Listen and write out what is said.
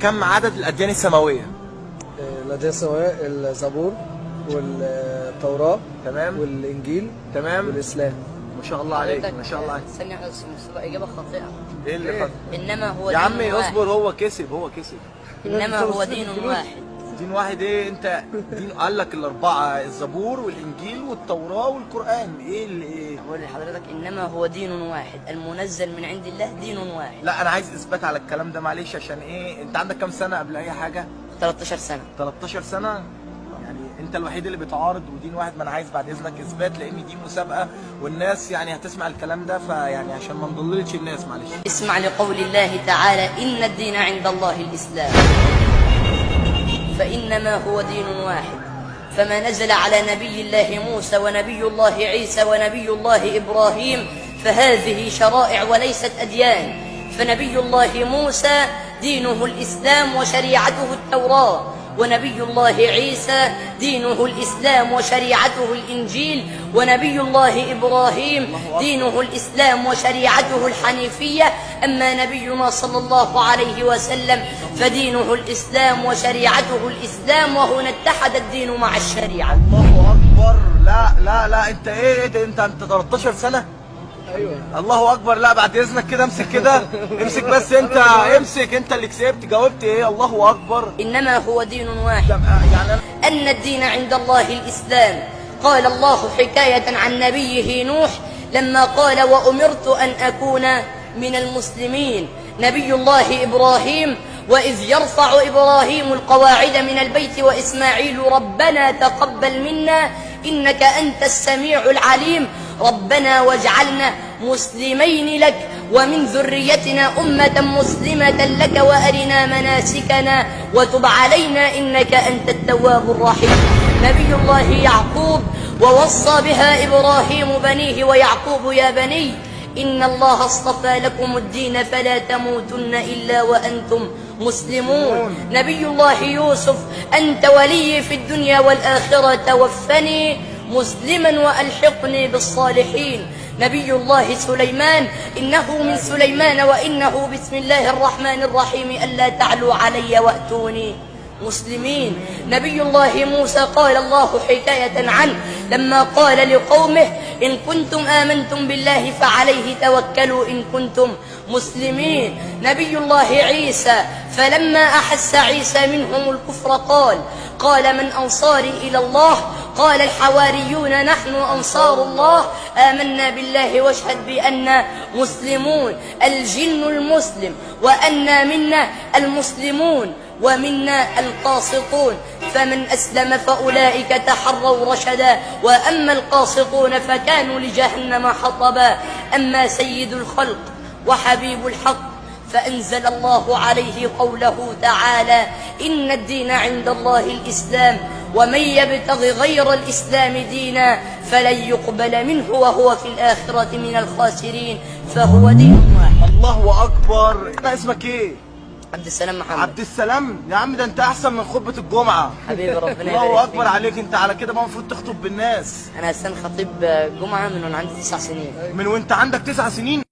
كم عدد الاديان السماويه؟ الأديان السماوية الزبور والتوراة تمام. والإنجيل تمام. والإسلام. ما شاء الله عليك، ما شاء الله عليك. استنى يا استاذ مصطفى، اجابه خاطئه. ايه اللي خد؟ انما هو يا دين عمي واحد. اصبر، هو كسب، هو كسب. انما هو دين واحد. دين واحد ايه؟ انت دين قال لك الاربعه، الزبور والانجيل والتوراه والقران، ايه اللي ايه؟ بقول لحضرتك انما هو دين واحد المنزل من عند الله، دين واحد. لا انا عايز اثبات على الكلام ده، معلش. عشان ايه؟ انت عندك كام سنه قبل اي حاجه؟ 13 سنه. 13 سنه. يعني انت الوحيد اللي بيتعارض ودين واحد. ما انا عايز بعد اذنك اثبات، لان دي مسابقه والناس يعني هتسمع الكلام ده، فيعني عشان ما نضللش الناس معلش. اسمع لقول الله تعالى: ان الدين عند الله الاسلام، فانما هو دين واحد. فما نزل على نبي الله موسى ونبي الله عيسى ونبي الله ابراهيم فهذه شرائع وليست اديان. فنبي الله موسى دينه الاسلام وشريعته التوراه، ونبي الله عيسى دينه الإسلام وشريعته الإنجيل، ونبي الله إبراهيم دينه الإسلام وشريعته الحنيفية. أما نبينا صلى الله عليه وسلم فدينه الإسلام وشريعته الإسلام، وهنا اتحد الدين مع الشريعة. الله أكبر. لا لا لا، أنت إيه ده؟ أنت 13 سنة؟ أيوه. الله أكبر. لا بعد إذنك كده امسك كده، امسك بس أنت، امسك أنت اللي كسبت. جاوبت إيه؟ الله أكبر. إنما هو دين واحد. يعني أن الدين عند الله الإسلام. قال الله حكاية عن نبيه نوح لما قال: وأمرت أن أكون من المسلمين. نبي الله إبراهيم: وإذ يرفع إبراهيم القواعد من البيت وإسماعيل ربنا تقبل منا إنك أنت السميع العليم ربنا واجعلنا مسلمين لك ومن ذريتنا أمة مسلمة لك وأرنا مناسكنا وتب علينا إنك أنت التواب الرحيم. نبي الله يعقوب: ووصى بها إبراهيم بنيه ويعقوب: يا بني إن الله اصطفى لكم الدين فلا تموتن إلا وأنتم مسلمون. نبي الله يوسف: أنت ولي في الدنيا والآخرة توفني مسلما وألحقني بالصالحين. نبي الله سليمان: إنه من سليمان وإنه بسم الله الرحمن الرحيم ألا تعلوا علي وأتوني مسلمين. نبي الله موسى قال الله حكاية عنه لما قال لقومه: إن كنتم آمنتم بالله فعليه توكلوا إن كنتم مسلمين. نبي الله عيسى: فلما أحس عيسى منهم الكفر قال من أنصاري إلى الله؟ قال الحواريون نحن أنصار الله آمنا بالله واشهد بأننا مسلمون. الجن المسلم وأنا منا المسلمون ومنا القاسطون، فمن أسلم فأولئك تحروا رشدا وأما القاسطون فكانوا لجهنم حطبا. أما سيد الخلق وحبيب الحق فأنزل الله عليه قوله تعالى: إن الدين عند الله الإسلام ومن يبتغ غير الإسلام دينا فلن يقبل منه وهو في الآخرة من الخاسرين. فهو دين واحد. الله أكبر. أنت اسمك إيه؟ عبد السلام محمد. عبد السلام. يا عم ده أنت أحسن من خطبة الجمعة. حبيبي ربنا يبارك فيك. الله أكبر عليك. أنت على كده بقى المفروض تخطب بالناس. أنا أستاذ خطيب جمعة من وأنا عندي 9 سنين. من وأنت عندك 9 سنين؟